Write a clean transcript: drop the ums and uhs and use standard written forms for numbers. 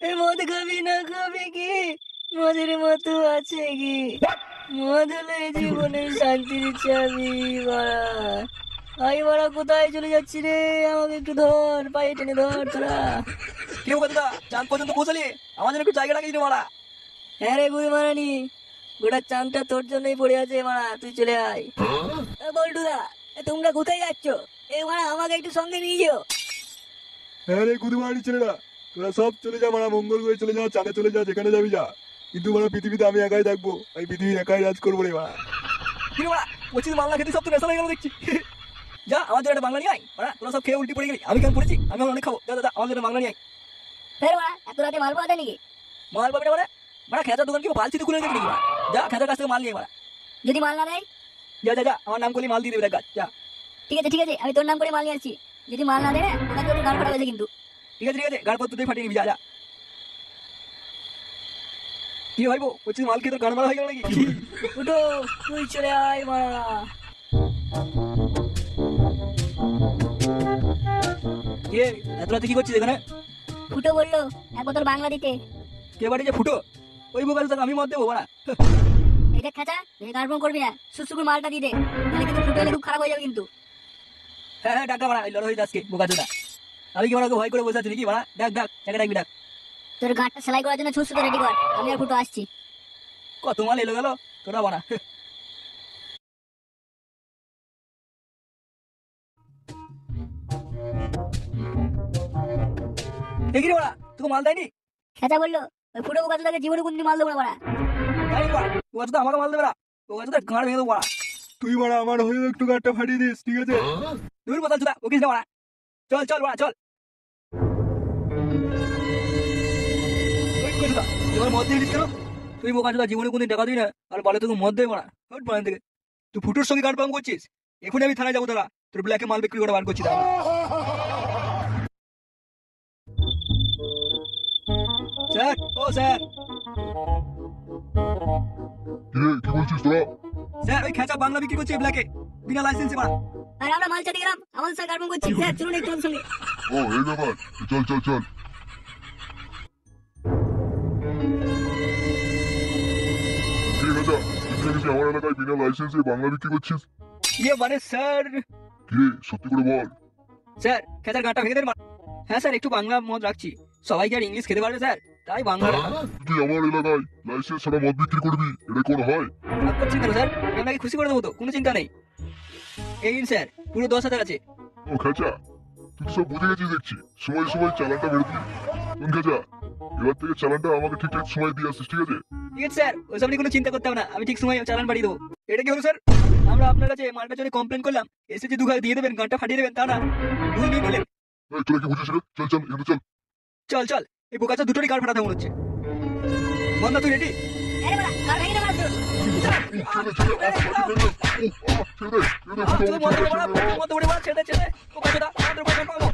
মদ খাবি না খাবি কি? মদের মতো আছে কি? মদ হলে জীবনে শান্তির চাবি বাড়া। ভাই বাড়া কোথায় চলে যাচ্ছি রে? আমাকে একটু ধর, পায়ে টেনে ধর তোরা। কেউ কথা চাঁদ পর্যন্ত পৌঁছালি, আমাদের একটু জায়গা রাখিস রে মারা। হ্যাঁ রে গুই মারানি, গোটা চাঁদটা তোর জন্যই পড়ে আছে মারা, তুই চলে আয়। বল্টুদা, তোমরা কোথায় যাচ্ছ? মারা আমাকে একটু সঙ্গে নিয়ে যেও। হ্যাঁ রে গুদমারানি ছেলেরা, তোরা সব চলে যা মারা, মঙ্গল গ্রহে চলে যা, চাঁদে চলে যা, যেখানে যাবি যা। কিন্তু মারা পৃথিবীতে আমি একাই থাকবো, আমি পৃথিবী একাই রাজ করবো রে মারা। কি রে মারা, বলছিস মালনা খেতে সব তো নেশা হয়ে গেল দেখছি। যা আমার জন্য একটা বাংলা নিয়ে আয় মারা, তোরা সব খেয়ে উল্টি পড়ে গেলি, আমি কেমন পড়েছি, আমি এখন অনেক খাবো। যা যা যা, আমার জন্য বাংলা নিয়ে আয়। ফের মারা এত রাতে মাল পাওয়া যায় নাকি? মাল পাবি না মানে? মারা খেঁচার দোকান কি বালছিতে খুলে রেখে নাকি মারা? যা খেঁচার কাছ থেকে মাল নিয়ে মারা। যদি মাল না দেয়? যা যা যা, আমার নাম করলি মাল দিয়ে দেবে দেখ গাছ, যা। ঠিক আছে ঠিক আছে, আমি তোর নাম করে মাল নিয়ে আসছি। যদি মাল না দেয় না, ওখান থেকে গান ফাটা হয়েছে কিন্তু। ঠিক আছে ঠিক আছে, গাড় পর তুই ফাটিয়ে নিবি, যা যা। কি ভাইবো, বলছিস মাল খেয়ে তোর গান মারা হয়ে গেল নাকি? উঠো, তুই চলে আয় মারা। কি রে, এত রাতে কি করছিস এখানে? ফুটো বললো এক বোতল বাংলা দিতে। কে বাড়ি যে ফুটো? ওই বোকার সাথে আমি মত দেবো মারা। এটা খাঁচা, বেশি গাড়বন করবি না, সুসুকুর মালটা দিয়ে দে, তাহলে কিন্তু ফুটো এলে খুব খারাপ হয়ে যাবে কিন্তু। হ্যাঁ হ্যাঁ, ডাকা মারা, লড়াই হয়ে আজকে বোকা চোদা। আমি কি মারাকে ভয় করে বসে আছি নাকি মারা? ডাক ডাক, যাকে ডাকবি ডাক। তোর গাঁটটা সেলাই করার জন্য সুসুকে রেডি কর, আমি আর ফুটো আসছি। কত মাল এলো গেল, তোরা বানা। দেখি রে মারা, তোকে মাল দেয়নি? খাঁচা বললো ওই ফুটো বোকা তোকে জীবনে কোনদিন মাল দেবো না মারা। দেয়নি মারা, বোকা চোদা আমাকে মাল দেবে না। বোকা চোদা গাঁড় ভেঙে দেবো মারা। তুই মারা আমার হয়েও একটু গাড়টা ফাটিয়ে দিস, ঠিক আছে? দূর বোকা চোদা, ওকিস না মারা। চল চল মারা চল। ওই বোকা চোদা, এবার মদ দিয়ে দিস কেন? তুই বোকা চোদা জীবনে কোনদিন টাকা দিবি না, আর বলে তোকে মদ দেবে মারা। হট বাড়ি থেকে, তুই ফুটোর সঙ্গে গান পাম করছিস। এখনই আমি থানায় যাবো, তারা তোর ব্ল্যাকে মাল বিক্রি করে বার করছি দাঁড়া। স্যার, ও স্যার। কিরে কি বলছিস তোরা? স্যার ওই খেঁচা বাংলা বিক্রি করছে ব্ল্যাকে, বিনা লাইসেন্সে মারা। আর আমরা মাল চাটে গেলাম, আমাদের স্যার গাড়বন করছি। স্যার চলুন একটু আমার সঙ্গে। ও এই ব্যাপার, চল চল চল। ঠিক আছে, তুই দেখেছি আমার এলাকায় বিনা লাইসেন্সে বাংলা বিক্রি করছিস। ইয়ে মানে স্যার, কিরে সত্যি করে বল। স্যার খেঁচার গাঁটটা ভেঙে দেন মারা। হ্যাঁ স্যার, একটু বাংলা মদ রাখছি, সবাই কি আর ইংলিশ খেতে পারবে স্যার, তাই বাংলা রাখা। তুই আমার এলাকায় লাইসেন্স ছাড়া মদ বিক্রি করবি, এটা কোন হয়? রাগ করছেন কেন স্যার? আমি আপনাকে খুশি করে দেবো তো, কোনো চিন্তা নেই। এই নিন স্যার, পুরো 10,000 আছে। ও খাঁচা, তুই তো সব বুঝে গেছিস দেখছি, সময় সময় চালানটা মেরে দিবি। কোন খাঁচা, এবার থেকে চালানটা আমাকে ঠিকঠাক সময় দিয়ে আসিস, ঠিক আছে? ঠিক আছে স্যার, ওইসব নিয়ে কোনো চিন্তা করতে হবে না, আমি ঠিক সময় চালান পাঠিয়ে দেবো। এটা কি হলো স্যার? আমরা আপনার কাছে মালটার জন্য কমপ্লেন করলাম, এসে যে দুঘা দিয়ে দেবেন, গাঁটটা ফাটিয়ে দেবেন, তা না, ভুল নিয়ে নিলেন। এই তোরা কি বুঝিস রে? চল চল এখানে চল। চল চল, এই বোকাচা দুটোরই গাড় ফাটাতে মনে হচ্ছে। বন্ধা তুই রেডি? আরে মারা গাড় ভেঙে দে মারা তুই। ছেড়ে ছেড়ে ছেড়ে দে, ছেড়ে দে, ছেড়ে দে, মদ ছেড়ে দে, মদ ছেড়ে দে, বোকাচোদা, আমাদের উপর পাবো।